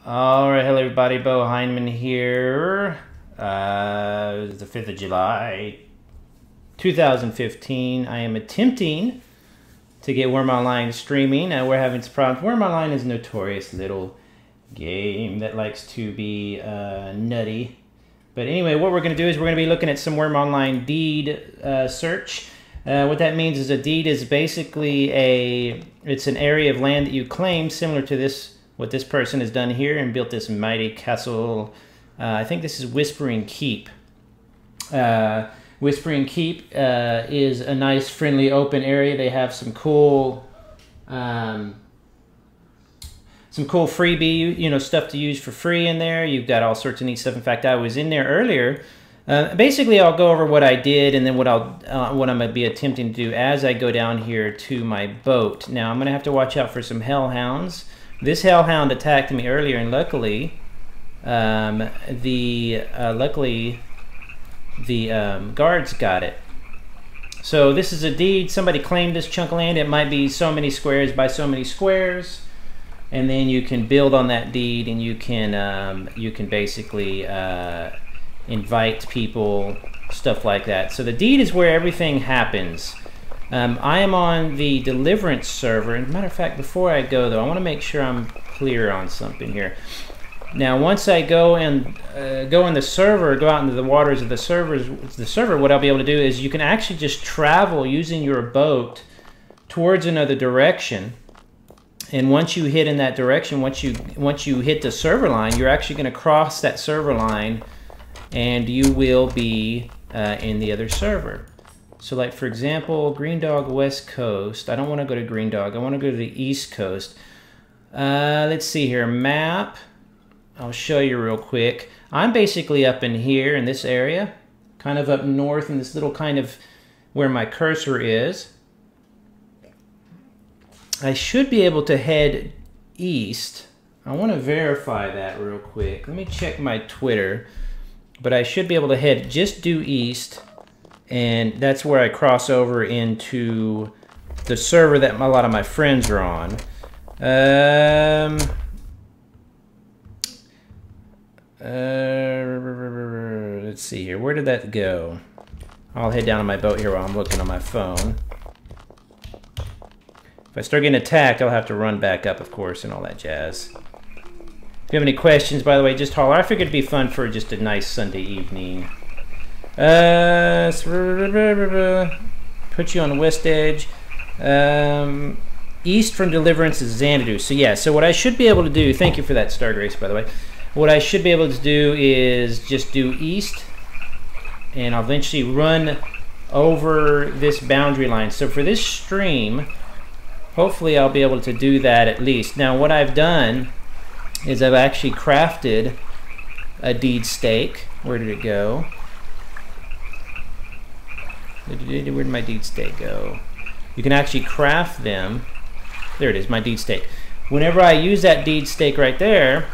All right, hello everybody, beau-hindman here. It's the 5th of July, 2015. I am attempting to get Wurm Online streaming. We're having some problems. Wurm Online is a notorious little game that likes to be nutty. But anyway, what we're going to do is we're going to be looking at some Wurm Online deed search. What that means is a deed is basically it's an area of land that you claim, similar to this. What this person has done here and built this mighty castle. I think this is Whispering Keep. Whispering Keep is a nice, friendly, open area. They have some cool freebie, stuff to use for free in there. You've got all sorts of neat stuff. In fact, I was in there earlier. Basically, I'll go over what I did and then what I'm going to be attempting to do as I go down here to my boat. Now, I'm going to have to watch out for some hellhounds. This hellhound attacked me earlier, and luckily, the guards got it. So this is a deed. Somebody claimed this chunk of land. It might be so many squares by so many squares, and then you can build on that deed, and you can basically invite people, stuff like that. So the deed is where everything happens. I am on the Deliverance server. As a matter of fact, before I go, though, I want to make sure I'm clear on something here. Now, once I go in the server, go out into the waters of the server, what I'll be able to do is you can actually just travel using your boat towards another direction. And once you hit in that direction, once you hit the server line, you're actually going to cross that server line, and you will be in the other server. So like, for example, Green Dog West Coast. I don't want to go to Green Dog. I want to go to the East Coast. Let's see here. Map. I'll show you real quick. I'm basically up in here in this area, kind of up north in this little kind of where my cursor is. I should be able to head east. I want to verify that real quick. Let me check my Twitter. But I should be able to head just due east. And that's where I cross over into the server that a lot of my friends are on. Let's see here. Where did that go? I'll head down on my boat here while I'm looking on my phone. If I start getting attacked, I'll have to run back up, of course, and all that jazz. If you have any questions, by the way, just holler. I figured it'd be fun for just a nice Sunday evening. Put you on the west edge. East from Deliverance is Xanadu. So yeah, so what I should be able to do, thank you for that Star Grace, by the way. What I should be able to do is just do east, and I'll eventually run over this boundary line. So for this stream, hopefully I'll be able to do that at least. Now what I've done is I've actually crafted a deed stake. Where did it go? Where did my deed stake go? You can actually craft them. There it is, my deed stake. Whenever I use that deed stake right there,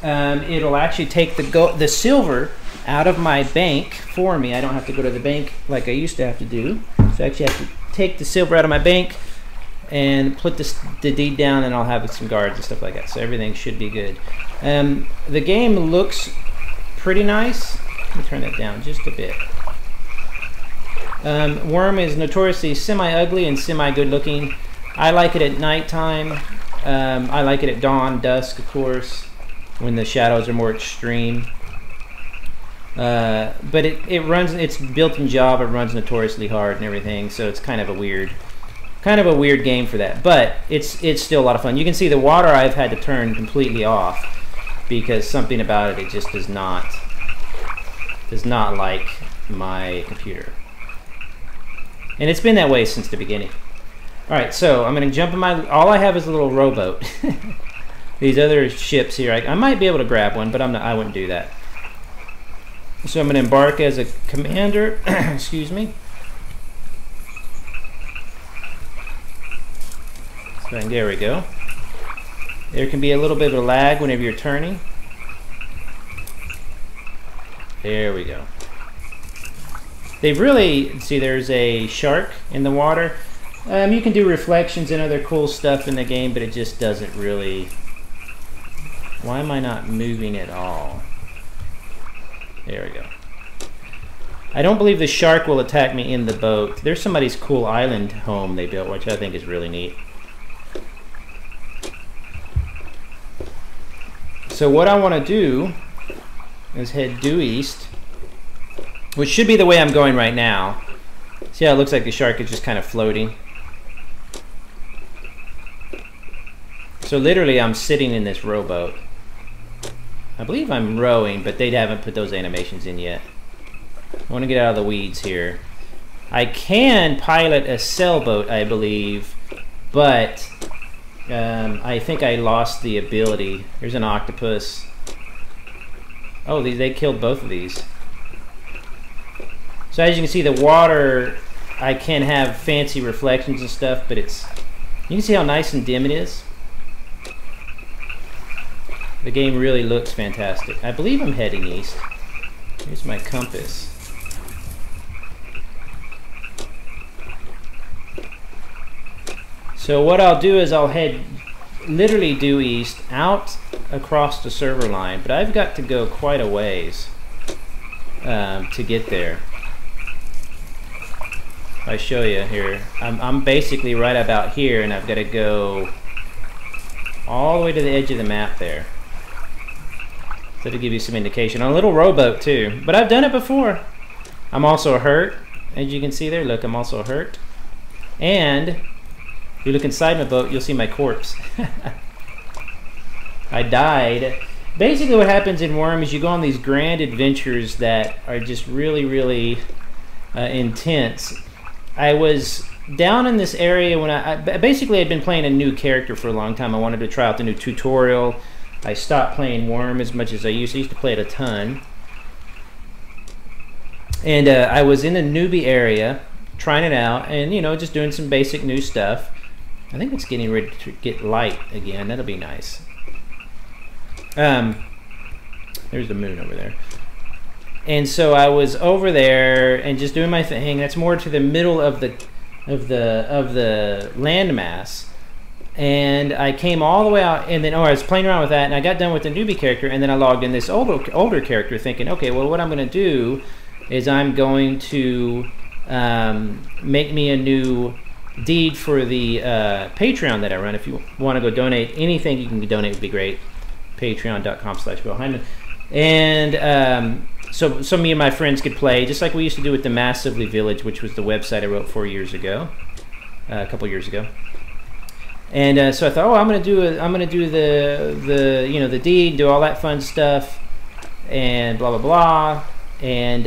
it'll actually take the silver out of my bank for me. I don't have to go to the bank like I used to have to do. So I actually have to take the silver out of my bank and put the deed down, and I'll have some guards and stuff like that. So everything should be good. The game looks pretty nice. Let me turn that down just a bit. Wurm is notoriously semi-ugly and semi-good looking. I like it at nighttime. I like it at dawn, dusk, of course, when the shadows are more extreme. But it runs. It's built in Java. It runs notoriously hard and everything. So it's kind of a weird game for that. But it's still a lot of fun. You can see the water I've had to turn completely off because something about it just does not like my computer. And it's been that way since the beginning. Alright, so I'm going to jump in my... All I have is a little rowboat. These other ships here, I might be able to grab one, but I wouldn't do that. So I'm going to embark as a commander. Excuse me. So there we go. There can be a little bit of a lag whenever you're turning. There we go. They've really, see, there's a shark in the water. You can do reflections and other cool stuff in the game, but it just doesn't really Why am I not moving at all? There we go. I don't believe the shark will attack me in the boat. There's somebody's cool island home they built, which I think is really neat. So what I want to do is head due east, which should be the way I'm going right now. See how it looks like the shark is just kind of floating? So literally I'm sitting in this rowboat. I believe I'm rowing, but they haven't put those animations in yet. I want to get out of the weeds here. I can pilot a sailboat, I believe, but I think I lost the ability. There's an octopus. Oh, they killed both of these. So as you can see, the water, I can have fancy reflections and stuff, but it's, you can see how nice and dim it is. The game really looks fantastic. I believe I'm heading east. Here's my compass. So what I'll do is I'll head literally due east out across the server line, but I've got to go quite a ways to get there. I show you here. I'm basically right about here, and I've got to go all the way to the edge of the map there. So to give you some indication. On a little rowboat too, but I've done it before. I'm also hurt, as you can see there. Look, I'm also hurt. And if you look inside my boat, you'll see my corpse. I died. Basically what happens in Wurm is you go on these grand adventures that are just really, really intense. I was down in this area when I basically had been playing a new character for a long time. I wanted to try out the new tutorial. I stopped playing Wurm as much as I used to. I used to play it a ton. And I was in a newbie area, trying it out, and, you know, just doing some basic new stuff. I think it's getting ready to get light again. That'll be nice. There's the moon over there. And so I was over there and just doing my thing. That's more to the middle of the landmass. And I came all the way out, and then I was playing around with that, and I got done with the newbie character, and then I logged in this older character, thinking, okay, well, what I'm going to do is I'm going to make me a new deed for the Patreon that I run. If you want to go donate anything, you can donate, would be great. Patreon.com/beau-hindman. And so me and my friends could play, just like we used to do with the Massively Village, which was the website I wrote 4 years ago, a couple years ago. And so I thought, oh, I'm gonna do the you know, the deed, do all that fun stuff, and blah blah blah. And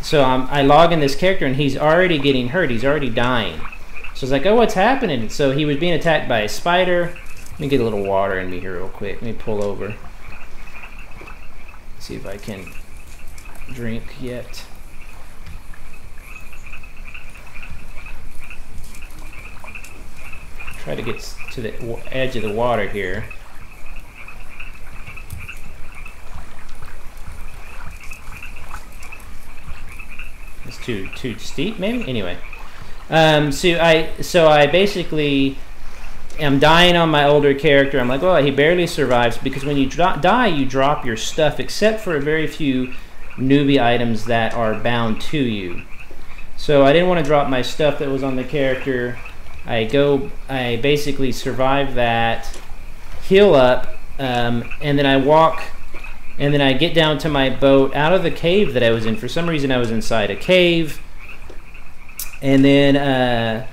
so I log in this character, and he's already getting hurt. He's already dying. So I was like, oh, what's happening? So he was being attacked by a spider. Let me get a little water in me here real quick. Let me pull over. See if I can drink yet. Try to get to the edge of the water here. It's too steep, maybe. Anyway, so I basically am dying on my older character. I'm like, well, he barely survives, because when you die, you drop your stuff, except for a very few newbie items that are bound to you. So I didn't want to drop my stuff that was on the character. I basically survive that, heal up, and then I walk, and then I get down to my boat out of the cave that I was in. For some reason I was inside a cave, and then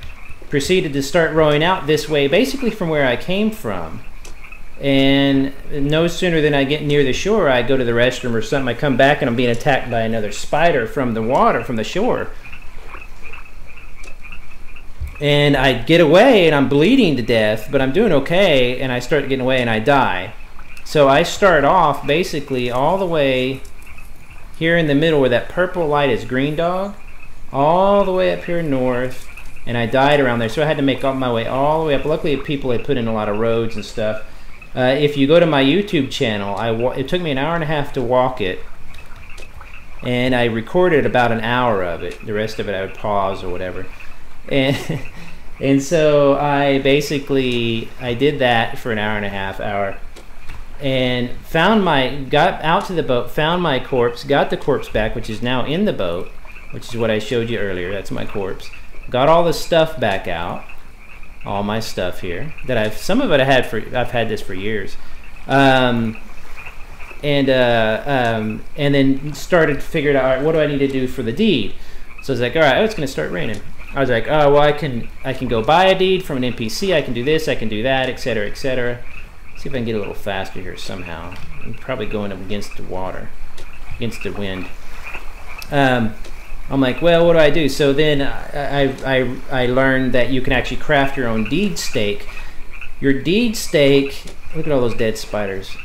proceeded to start rowing out this way, basically from where I came from. And no sooner than I get near the shore, I go to the restroom or something, I come back and I'm being attacked by another spider from the water, from the shore. And I get away, and I'm bleeding to death, but I'm doing okay, and I start getting away, and I die. So I start off basically all the way here in the middle where that purple light is green dog, all the way up here north, and I died around there. So I had to make my way all the way up. Luckily, people had put in a lot of roads and stuff. If you go to my YouTube channel, it took me an hour and a half to walk it, and I recorded about an hour of it. The rest of it I would pause or whatever. And so I did that for an hour and a half. and got out to the boat, found my corpse, got the corpse back, which is now in the boat, which is what I showed you earlier. That's my corpse. Got all the stuff back out, all my stuff here that some of it I've had this for years, and then started figuring out, all right, what do I need to do for the deed? So I was like, all right, it's going to start raining. I was like, oh well, I can go buy a deed from an NPC. I can do this, I can do that, etc., etc. See if I can get a little faster here somehow. I'm probably going up against the water, against the wind. I'm like, well, what do I do? So then I learned that you can actually craft your own deed stake. Your deed stake, look at all those dead spiders,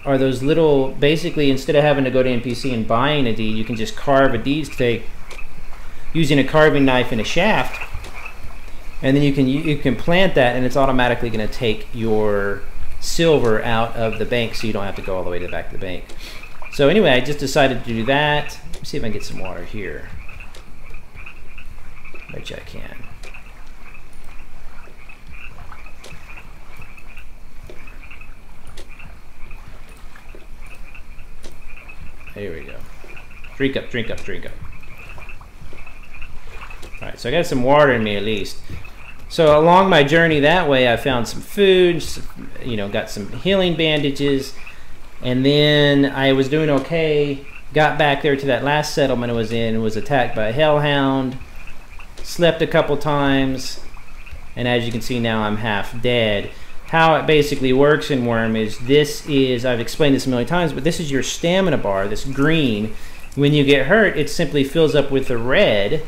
are those little, basically instead of having to go to NPC and buying a deed, you can just carve a deed stake using a carving knife and a shaft, and then you can plant that, and it's automatically going to take your silver out of the bank, so you don't have to go all the way to the back of the bank. So anyway, I just decided to do that. Let me see if I can get some water here. Bet you I can. There we go. Drink up, drink up, drink up. All right, so I got some water in me at least. So along my journey that way, I found some food, you know, got some healing bandages, and then I was doing okay. Got back there to that last settlement I was in, was attacked by a hellhound, slept a couple times, and as you can see now, I'm half dead. How it basically works in Wurm is I've explained this a million times, but this is your stamina bar, this green. When you get hurt, it simply fills up with the red,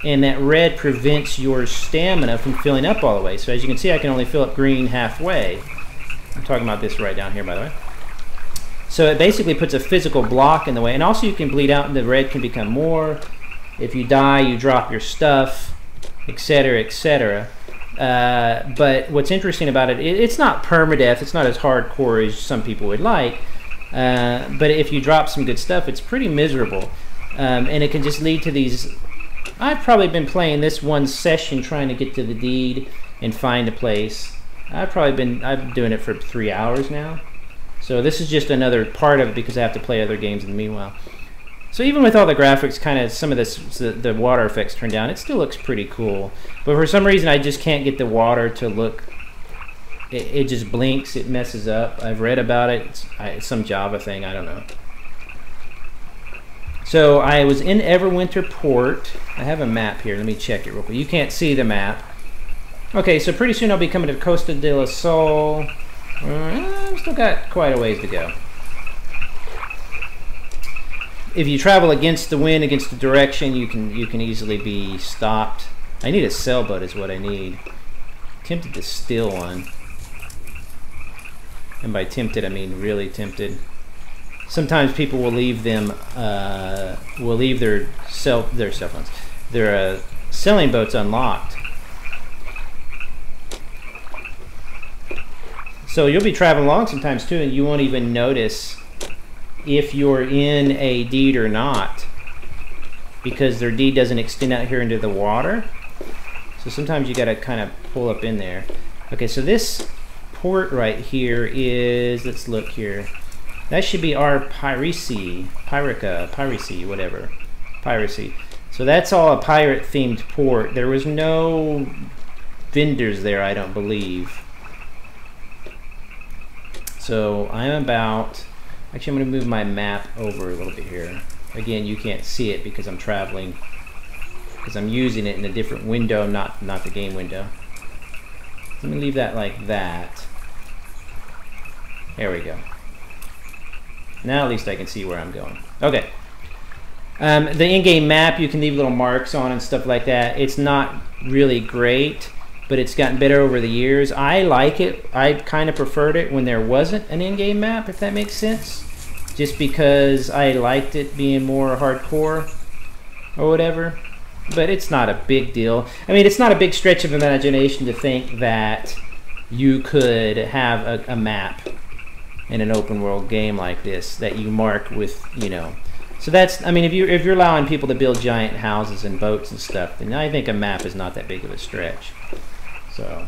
and that red prevents your stamina from filling up all the way. So as you can see, I can only fill up green halfway. I'm talking about this right down here, by the way. So it basically puts a physical block in the way, and also you can bleed out and the red can become more. If you die, you drop your stuff, etc., etc. But what's interesting about it, it's not permadeath, it's not as hardcore as some people would like, but if you drop some good stuff, it's pretty miserable. And it can just lead to these. I've probably been playing this one session trying to get to the deed and find a place. I've been doing it for 3 hours now. So this is just another part of it because I have to play other games in the meanwhile. So even with all the graphics, kind of some of this, the water effects turned down, it still looks pretty cool. But for some reason, I just can't get the water to look. It just blinks. It messes up. I've read about it. It's some Java thing. I don't know. So I was in Everwinter Port. I have a map here. Let me check it real quick. You can't see the map. Okay, so pretty soon I'll be coming to Costa del Sol. I've still got quite a ways to go. If you travel against the wind, against the direction, you can easily be stopped. I need a sailboat is what I need. Tempted to steal one. And by tempted, I mean really tempted. Sometimes people will leave them, will leave their cell phones, their sailing boats unlocked. So you'll be traveling along sometimes too, and you won't even notice if you're in a deed or not, because their deed doesn't extend out here into the water. So sometimes you got to kind of pull up in there. Okay, so this port right here is, let's look here. That should be our piracy, whatever. Piracy. So that's all a pirate-themed port. There was no vendors there, I don't believe. So I'm about, actually I'm going to move my map over a little bit here. Again, you can't see it because I'm traveling, because I'm using it in a different window, not the game window. Let me leave that like that. There we go. Now at least I can see where I'm going. Okay. The in-game map, you can leave little marks on and stuff like that. It's not really great, but it's gotten better over the years. I like it. I kind of preferred it when there wasn't an in-game map, if that makes sense. Just because I liked it being more hardcore or whatever. But it's not a big deal. I mean, it's not a big stretch of imagination to think that you could have a map in an open world game like this that you mark with, you know. So that's, I mean, if you're allowing people to build giant houses and boats and stuff, then I think a map is not that big of a stretch. So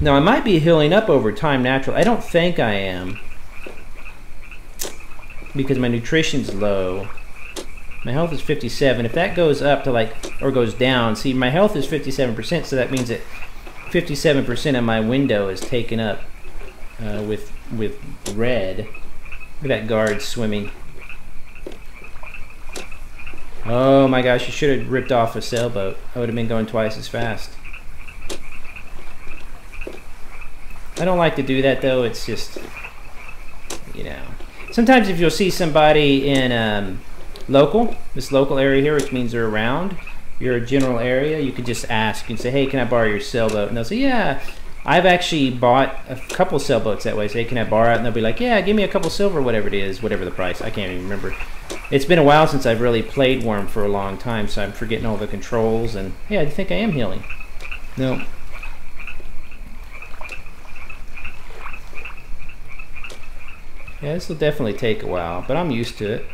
Now I might be healing up over time naturally. I don't think I am, because my nutrition's low. My health is 57. If that goes up to like, or goes down, see my health is 57%, so that means that 57% of my window is taken up with red. Look at that guard swimming. Oh my gosh, you should have ripped off a sailboat. I would have been going twice as fast. I don't like to do that though, it's just, you know. Sometimes if you'll see somebody in this local area here, which means they're around your general area, you could just ask and say, hey, can I borrow your sailboat? And they'll say, yeah. I've actually bought a couple sailboats that way. Say, can I borrow it? And they'll be like, yeah, give me a couple silver, whatever it is, whatever the price. I can't even remember. It's been a while since I've really played Wurm for a long time, so I'm forgetting all the controls. And hey, I think I am healing. No. Yeah, this will definitely take a while, but I'm used to it.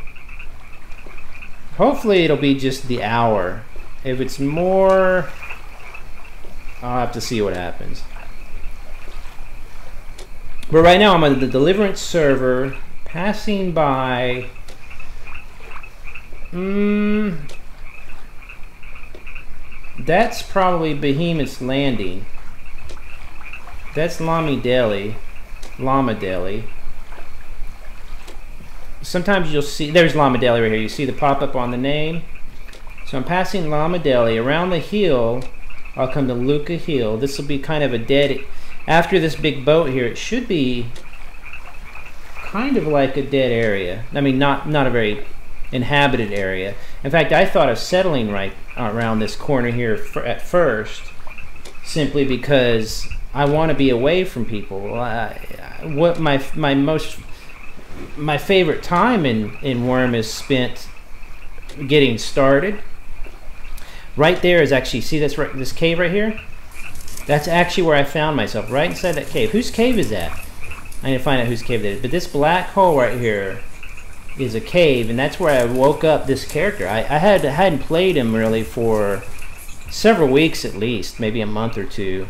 Hopefully it'll be just the hour. If it's more, I'll have to see what happens. But right now I'm on the Deliverance server, passing by. That's probably Behemoth's Landing. That's Llama Deli. Sometimes you'll see, there's Llama Deli right here. You see the pop-up on the name. So I'm passing Llama Deli. Around the hill, I'll come to Luca Hill. This will be kind of a dead, after this big boat here, it should be kind of like a dead area. I mean, not a very inhabited area. In fact, I thought of settling right around this corner here at first, simply because I want to be away from people. What my favorite time in Wurm is spent getting started. Right there is actually, see this cave right here? That's actually where I found myself, right inside that cave. Whose cave is that? I need to find out whose cave that is. But this black hole right here is a cave, and that's where I woke up this character. I hadn't played him really for several weeks at least, maybe a month or two.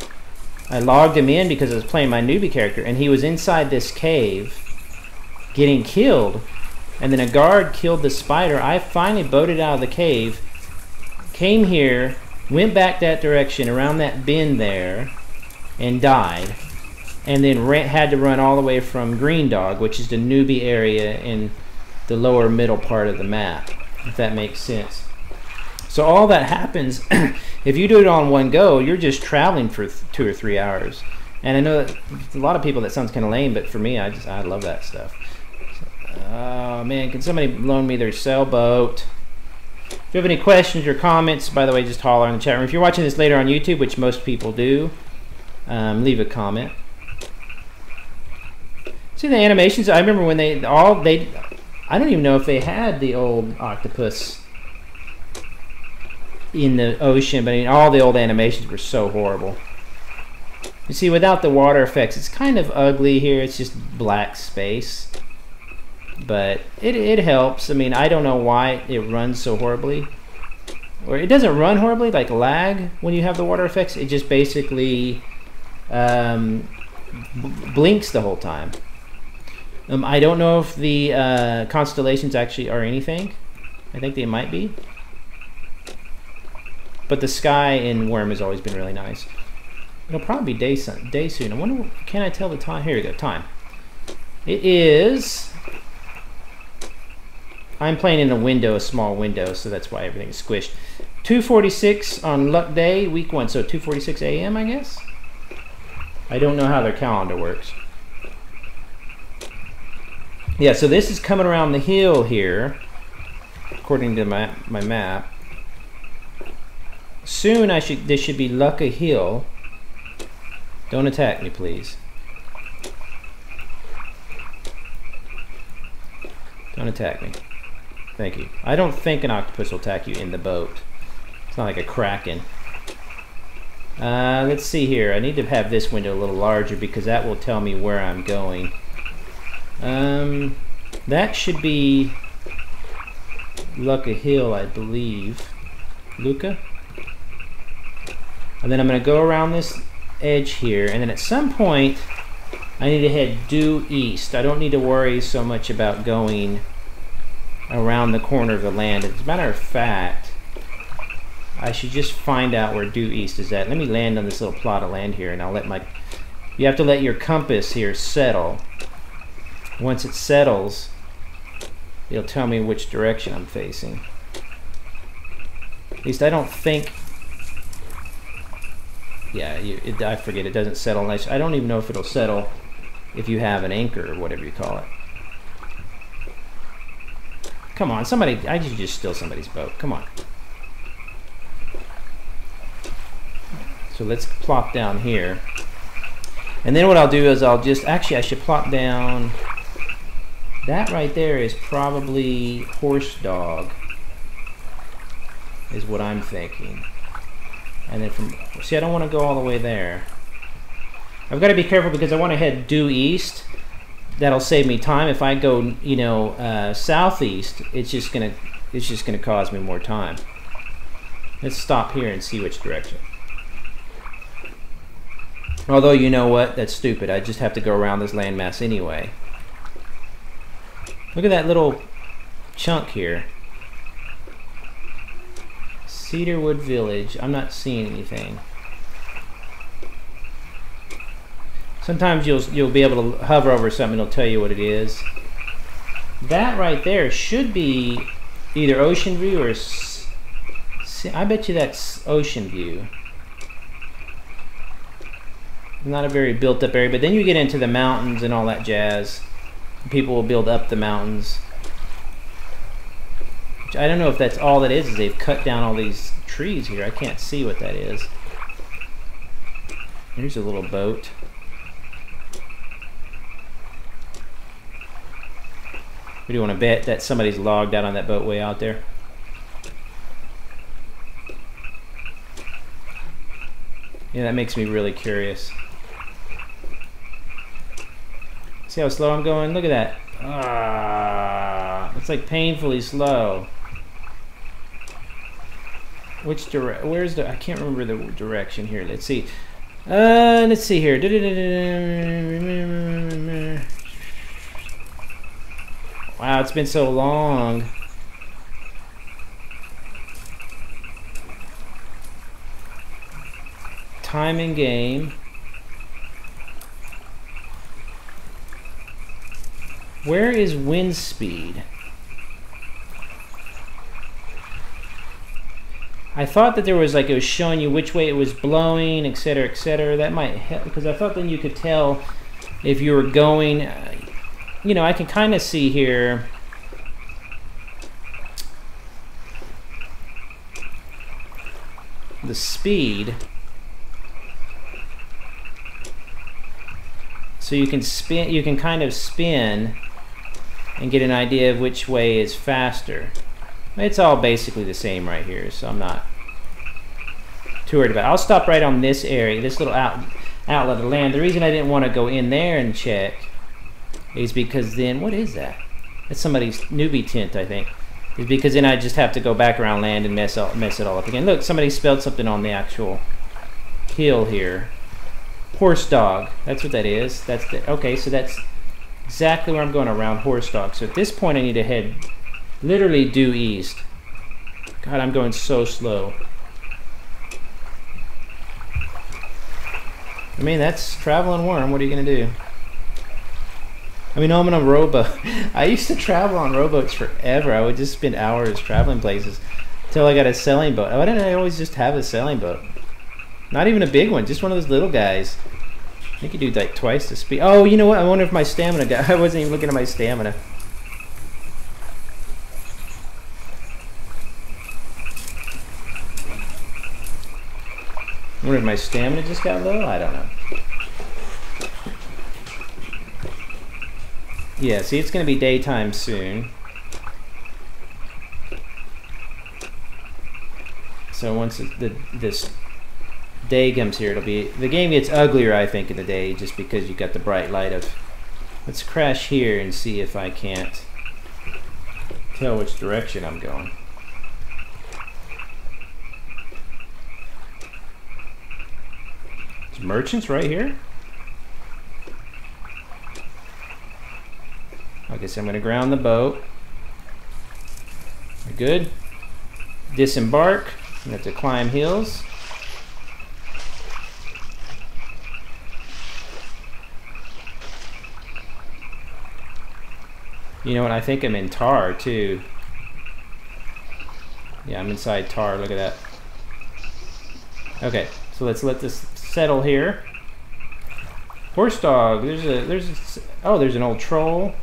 I logged him in because I was playing my newbie character, and he was inside this cave getting killed. And then a guard killed the spider. I finally boated out of the cave, came here, went back that direction around that bend there, and died. And then had to run all the way from Green Dog, which is the newbie area in the lower middle part of the map, if that makes sense. So all that happens, if you do it on one go, you're just traveling for 2 or 3 hours. And I know that a lot of people that sounds kind of lame, but for me, I love that stuff. Oh man, can somebody loan me their sailboat? If you have any questions or comments, by the way, just holler in the chat room. If you're watching this later on YouTube, which most people do, leave a comment. See the animations? I remember when I don't even know if they had the old octopus in the ocean, but I mean, all the old animations were so horrible. You see, without the water effects, it's kind of ugly here. It's just black space. But it helps. I mean, I don't know why it runs so horribly. Or it doesn't run horribly, like lag, when you have the water effects. It just basically blinks the whole time. I don't know if the constellations actually are anything. I think they might be. But the sky in Wurm has always been really nice. It'll probably be day soon. I wonder, can I tell the time? Here we go, time. It is... I'm playing in a small window, so that's why everything is squished. 2:46 on Luck Day, week 1, so 2:46 a.m. I guess? I don't know how their calendar works. Yeah, so this is coming around the hill here, according to my map. Soon this should be Lucka Hill. Don't attack me, please. Don't attack me. Thank you. I don't think an octopus will attack you in the boat. It's not like a kraken. Let's see here. I need to have this window a little larger because that will tell me where I'm going. That should be Lucka Hill, I believe. Luca? And then I'm going to go around this edge here, and then at some point I need to head due east. I don't need to worry so much about going around the corner of the land. As a matter of fact, I should just find out where due east is at. Let me land on this little plot of land here, and I'll let my... You have to let your compass here settle. Once it settles, it'll tell me which direction I'm facing. At least I don't think... Yeah, I forget, it doesn't settle nice. I don't even know if it'll settle if you have an anchor or whatever you call it. Come on, somebody, I should just steal somebody's boat. Come on. So let's plop down here. And then what I'll do is I'll just, actually I should plop down, that right there is probably horse dog, is what I'm thinking. And then from, see, I don't want to go all the way there. I've got to be careful because I want to head due east. That'll save me time. If I go, you know, southeast, it's just gonna cause me more time. Let's stop here and see which direction. Although, you know what? That's stupid. I just have to go around this landmass anyway. Look at that little chunk here. Cedarwood Village. I'm not seeing anything. Sometimes you'll be able to hover over something and it'll tell you what it is. That right there should be either Ocean View or... I bet you that's Ocean View. Not a very built up area, but then you get into the mountains and all that jazz. People will build up the mountains. I don't know if that's all that is they've cut down all these trees here. I can't see what that is. Here's a little boat. What do you want to bet that somebody's logged out on that boat way out there? Yeah, that makes me really curious. See how slow I'm going? Look at that. Ah, it's like painfully slow. Which where's the, I can't remember the direction here. Let's see. Let's see here. Wow, it's been so long. Time in game. Where is wind speed? I thought that there was like, it was showing you which way it was blowing, etc., etc. That might help, because I thought then you could tell if you were going, you know, I can kind of see here. The speed. So you can spin, you can kind of spin and get an idea of which way is faster. It's all basically the same right here, so I'm not too worried about it. I'll stop right on this area, this little outlet of land. The reason I didn't want to go in there and check is because then, what is that? That's somebody's newbie tent, I think. Is because then I just have to go back around land and mess it all up again. Look, somebody spelled something on the actual hill here. Horse dog, that's what that is. That's the, okay, so that's exactly where I'm going, around horse dog. So at this point I need to head literally due east. God, I'm going so slow. I mean, that's traveling worm. What are you gonna do? I mean, I'm on a rowboat. I used to travel on rowboats forever. I would just spend hours traveling places until I got a sailing boat. Why didn't I always just have a sailing boat? Not even a big one, just one of those little guys. I think you do like twice the speed. Oh, you know what? I wonder if my stamina got... I wasn't even looking at my stamina. I wonder if my stamina just got low? I don't know. Yeah, see, it's going to be daytime soon. So once this day comes here, it'll be... The game gets uglier, I think, in the day, just because you got the bright light of... Let's crash here and see if I can't tell which direction I'm going. merchants right here. Okay, so I'm going to ground the boat. We're good. Disembark. We have to climb hills. You know what? I think I'm in tar too. Yeah, I'm inside tar. Look at that. Okay, so let's let this settle here. Horse dog. There's an old troll.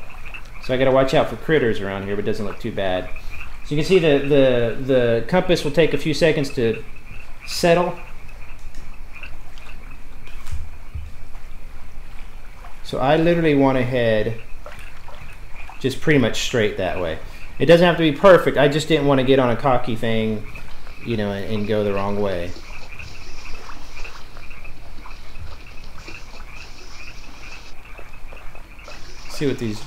So I got to watch out for critters around here, but it doesn't look too bad. So you can see the compass will take a few seconds to settle. So I literally want to head just pretty much straight that way. It doesn't have to be perfect. I just didn't want to get on a cocky thing, you know, and go the wrong way. See what these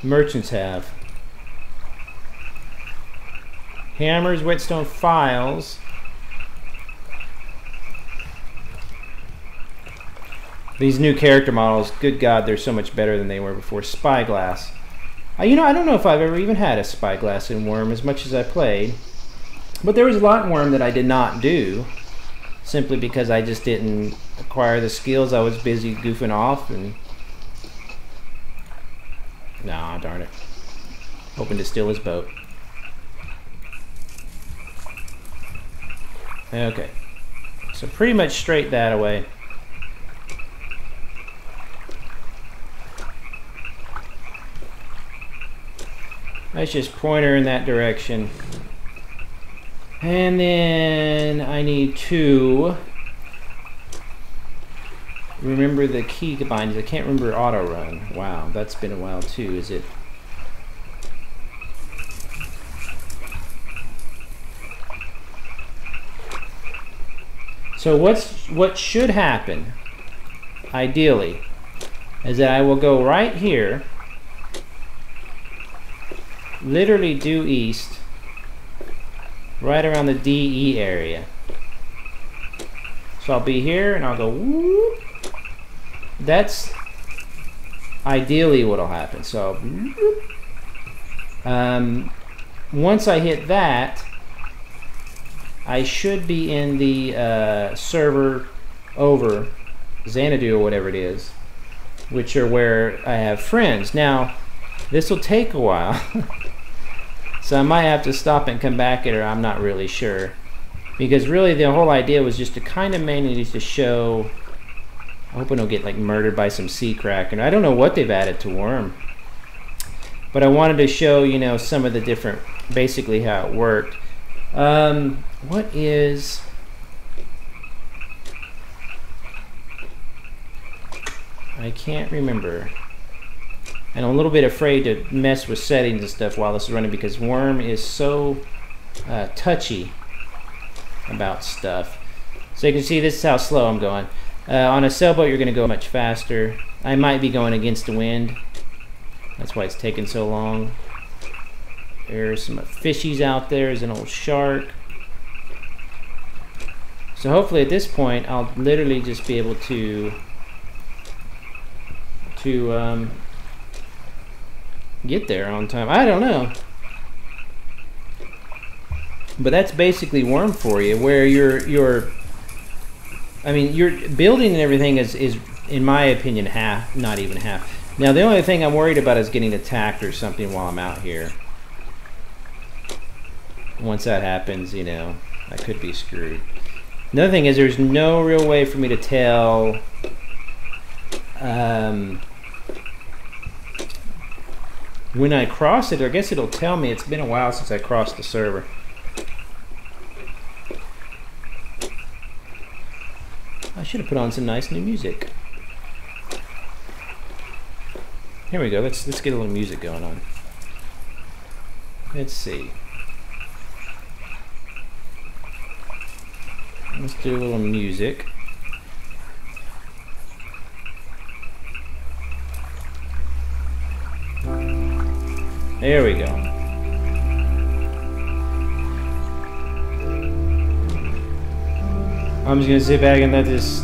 merchants have. Hammers, whetstone, files. These new character models, good God, they're so much better than they were before. Spyglass. You know, I don't know if I've ever even had a spyglass in Wurm as much as I played. But there was a lot in Wurm that I did not do. Simply because I just didn't acquire the skills. I was busy goofing off and... Nah, darn it. Hoping to steal his boat. Okay. So pretty much straight that away. Let's just point her in that direction. And then I need to remember the key bindings. I can't remember auto run. Wow, that's been a while too, is it? So what should happen, ideally, is that I will go right here, literally due east, right around the DE area. So I'll be here and I'll go whoop. That's ideally what'll happen. So once I hit that, I should be in the server over Xanadu or whatever it is, which are where I have friends. Now this will take a while. So I might have to stop and come back at her. I'm not really sure, because really the whole idea was just to kind of mainly to show. I hope I don't get like murdered by some sea kraken. I don't know what they've added to Wurm, but I wanted to show, you know, some of the different, basically how it worked. What is? I can't remember. And I'm a little bit afraid to mess with settings and stuff while this is running, because Wurm is so touchy about stuff. So you can see this is how slow I'm going. On a sailboat you're going to go much faster. I might be going against the wind. That's why it's taking so long. There's some fishies out there. There's an old shark. So hopefully at this point I'll literally just be able to get there on time. I don't know, but that's basically Wurm for you, where your building and everything is in my opinion half, not even half. Now the only thing I'm worried about is getting attacked or something while I'm out here. Once that happens, you know, I could be screwed. Another thing is there's no real way for me to tell when I cross it. I guess it'll tell me. It's been a while since I crossed the server. I should have put on some nice new music. Here we go. Let's get a little music going on. Let's see. Let's do a little music. There we go. I'm just gonna sit back and let this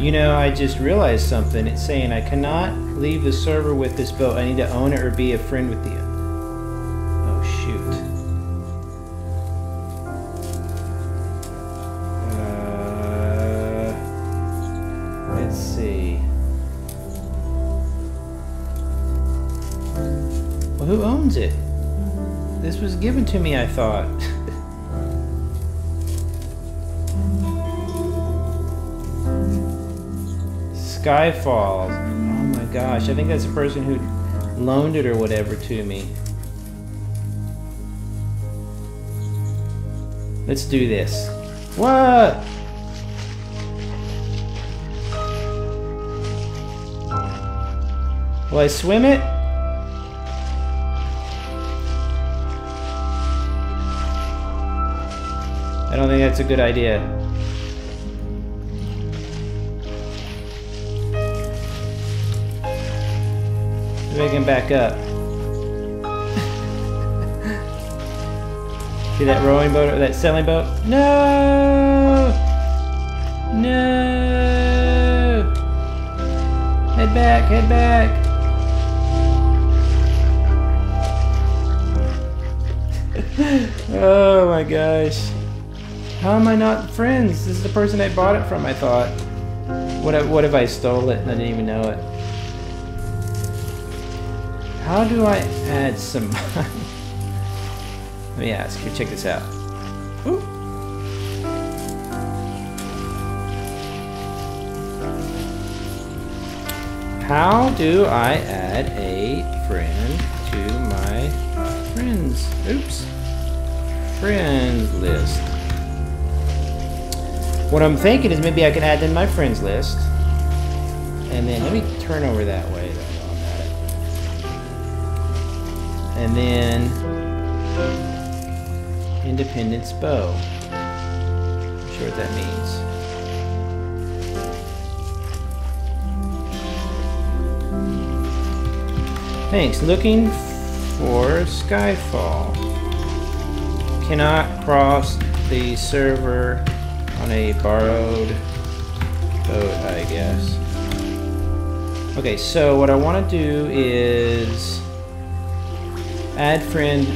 You know, I just realized something. It's saying I cannot leave the server with this boat. I need to own it or be a friend with you. Oh, shoot. Let's see. Well, who owns it? This was given to me, I thought. Skyfall. Oh my gosh, I think that's the person who loaned it or whatever to me. Let's do this. What? Will I swim it? I don't think that's a good idea. Maybe I can back up. See that rowing boat or that sailing boat? No! No! Head back, head back! Oh my gosh. How am I not friends? This is the person I bought it from, I thought. What if I stole it and I didn't even know it? How do I add some money? Let me ask. Here, check this out. Ooh. How do I add a friend to my friends? Oops. Friends list. What I'm thinking is maybe I can add them to my friends list. And then let me turn over that way. And then Independence Bow. I'm sure what that means. Thanks. Looking for Skyfall. Cannot cross the server on a borrowed boat, I guess. Okay, so what I want to do is add friend.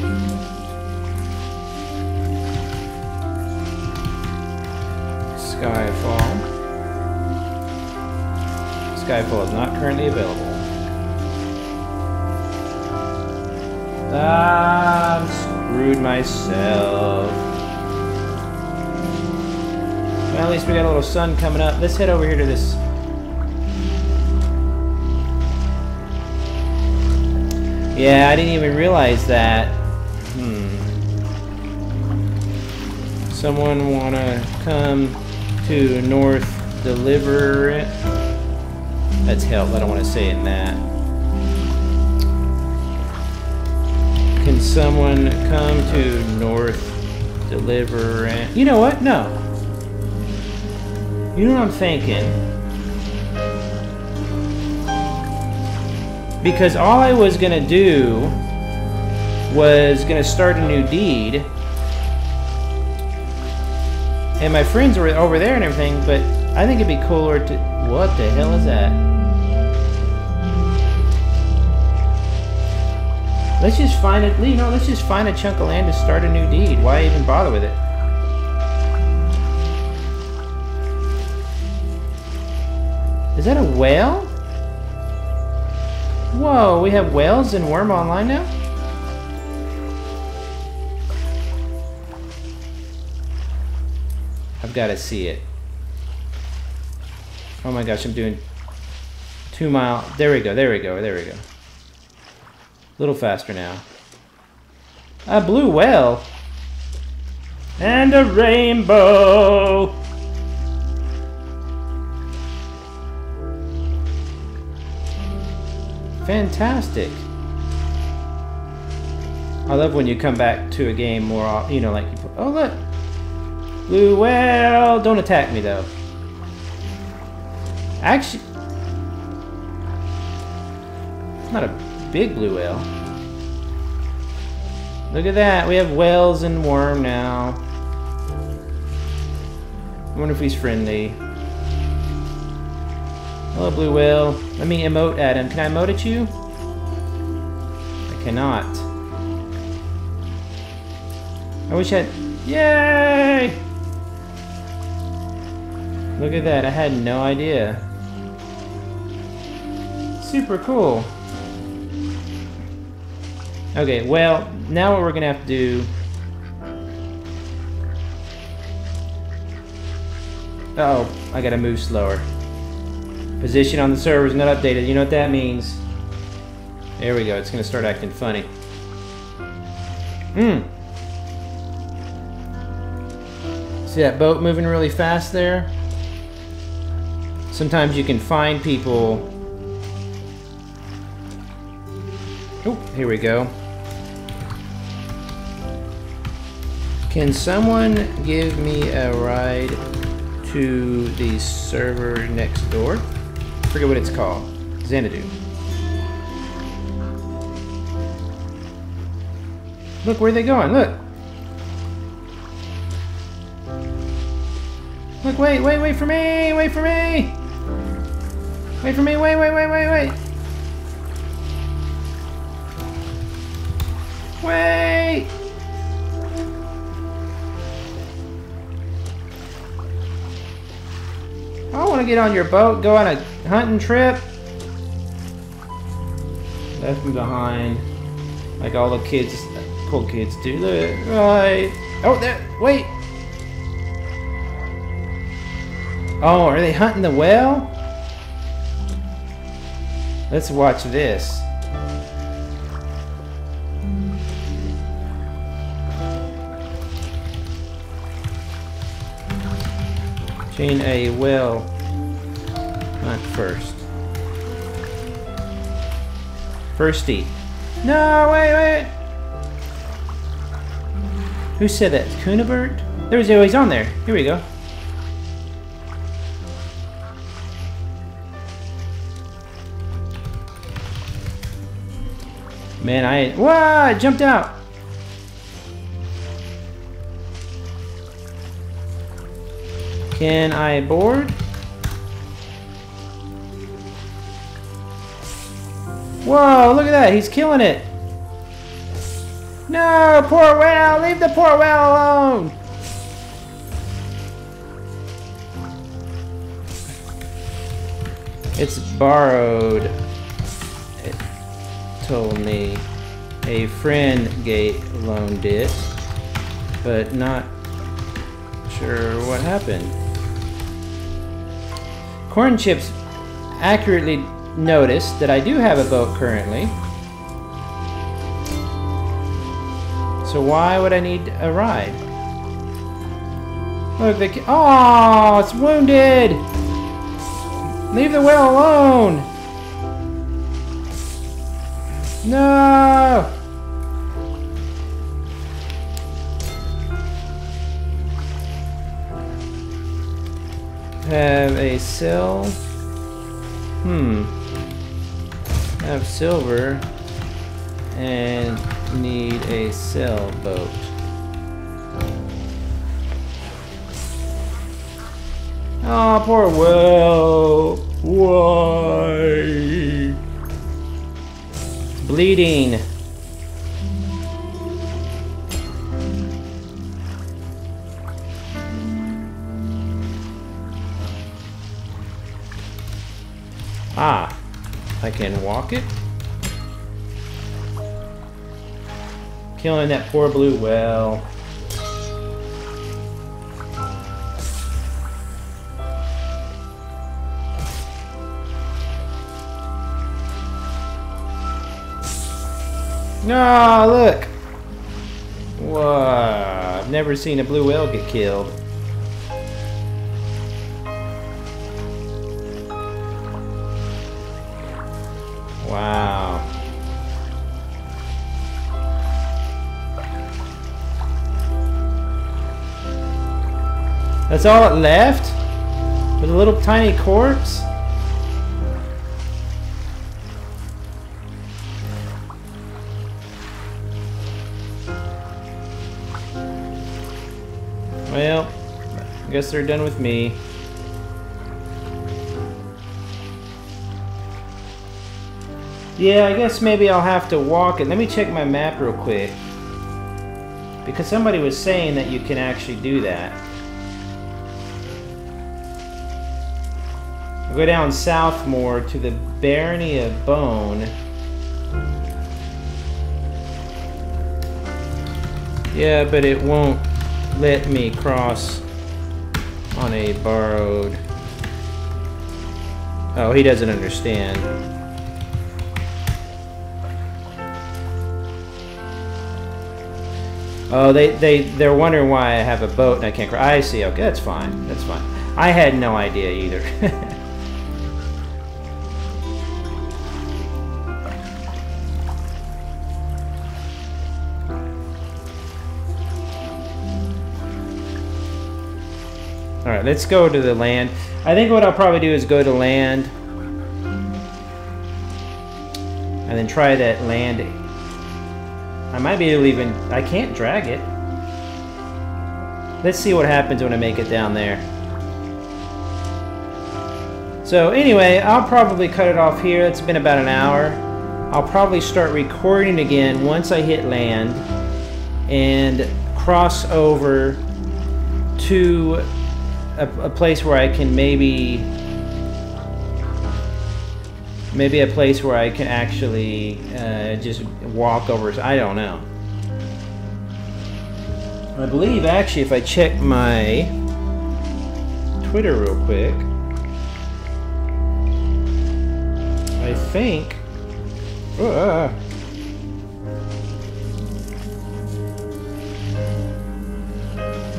Skyfall. Skyfall is not currently available. Ah, I'm screwed myself. Well, at least we got a little sun coming up. Let's head over here to this. Yeah, I didn't even realize that. Someone wanna come to North deliver it? That's help. I don't want to say it in that. Can someone come to North deliver it? You know what? No. You know what I'm thinking? Because all I was gonna do was gonna start a new deed, and my friends were over there and everything, but I think it'd be cooler to... What the hell is that? Let's just find it, you know, let's just find a chunk of land to start a new deed. Why even bother with it? Is that a whale? Whoa, we have whales in Wurm Online now? I've got to see it. Oh my gosh, I'm doing 2 mile. There we go, there we go, there we go. A little faster now. A blue whale. And a rainbow. Fantastic. I love when you come back to a game more often, you know, like you put, oh look. Blue whale. Don't attack me though. Actually, not a big blue whale. Look at that. We have whales and Wurm now. I wonder if he's friendly. Hello, blue whale. Let me emote at him. Can I emote at you? I cannot. I wish I... Yay! Look at that. I had no idea. Super cool. Okay, well, now what we're gonna have to do... Uh oh, I gotta move slower. Position on the server is not updated. You know what that means? There we go. It's gonna start acting funny. See that boat moving really fast there? Sometimes you can find people. Oh, here we go. Can someone give me a ride to the server next door? I forget what it's called. Xanadu. Look, where are they going? Look. Look, wait for me! Wait for me! Wait for me, wait. Wait! I want to get on your boat, go on a hunting trip. Left me behind, like all the kids, cool kids do. Look, right. Oh, there, wait. Oh, are they hunting the whale? Let's watch this. Chain a whale hunt first. Firsty. No, wait. Who said that? Kunibert? There was always on there. Here we go. Man, I jumped out. Can I board? Whoa, look at that. He's killing it. No, poor whale. Leave the poor whale alone. It's borrowed. It told me a friend loaned it, but not sure what happened. Corn Chips accurately noticed that I do have a boat currently. So why would I need a ride? Look, oh, it's wounded! Leave the whale alone! No! Have a cell. Have silver and need a sailboat. Oh, poor whale. Why? It's bleeding. Ah, I can walk it. Killing that poor blue whale. No, look. Whoa, I've never seen a blue whale get killed. Wow. That's all it left? With a little tiny corpse? Well, I guess they're done with me. Yeah, I guess maybe I'll have to walk it. Let me check my map real quick. Because somebody was saying that you can actually do that. I'll go down south more to the Barony of Bone. Yeah, but it won't let me cross on a borrowed... Oh, he doesn't understand. Oh, they're wondering why I have a boat and I can't cross. I see. Okay, that's fine. That's fine. I had no idea either. Alright, let's go to the land. I think what I'll probably do is go to land. And then try that land. I might be able to even... I can't drag it. Let's see what happens when I make it down there. So anyway, I'll probably cut it off here. It's been about an hour. I'll probably start recording again once I hit land. And cross over to... a place where I can maybe a place where I can actually just walk over. I don't know. I believe actually if I check my Twitter real quick, I think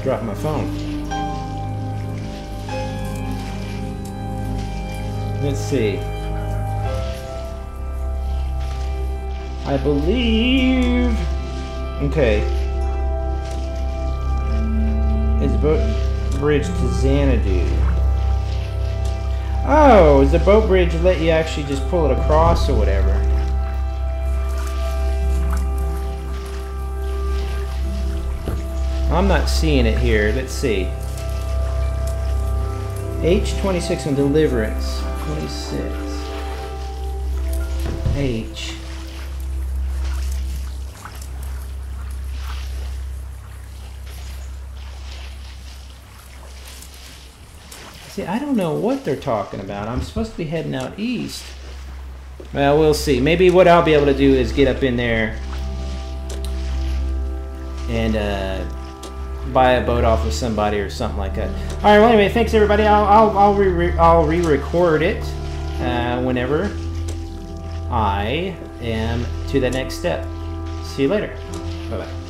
dropped my phone. Let's see. I believe... Okay. It's boat bridge to Xanadu. Oh, is the boat bridge let you actually just pull it across or whatever? I'm not seeing it here. Let's see. H26 on Deliverance. 26. H. See, I don't know what they're talking about. I'm supposed to be heading out east. Well, we'll see. Maybe what I'll be able to do is get up in there and buy a boat off of somebody or something like that. All right. Well, anyway, thanks everybody. I'll re-record it whenever I am to the next step. See you later. Bye bye.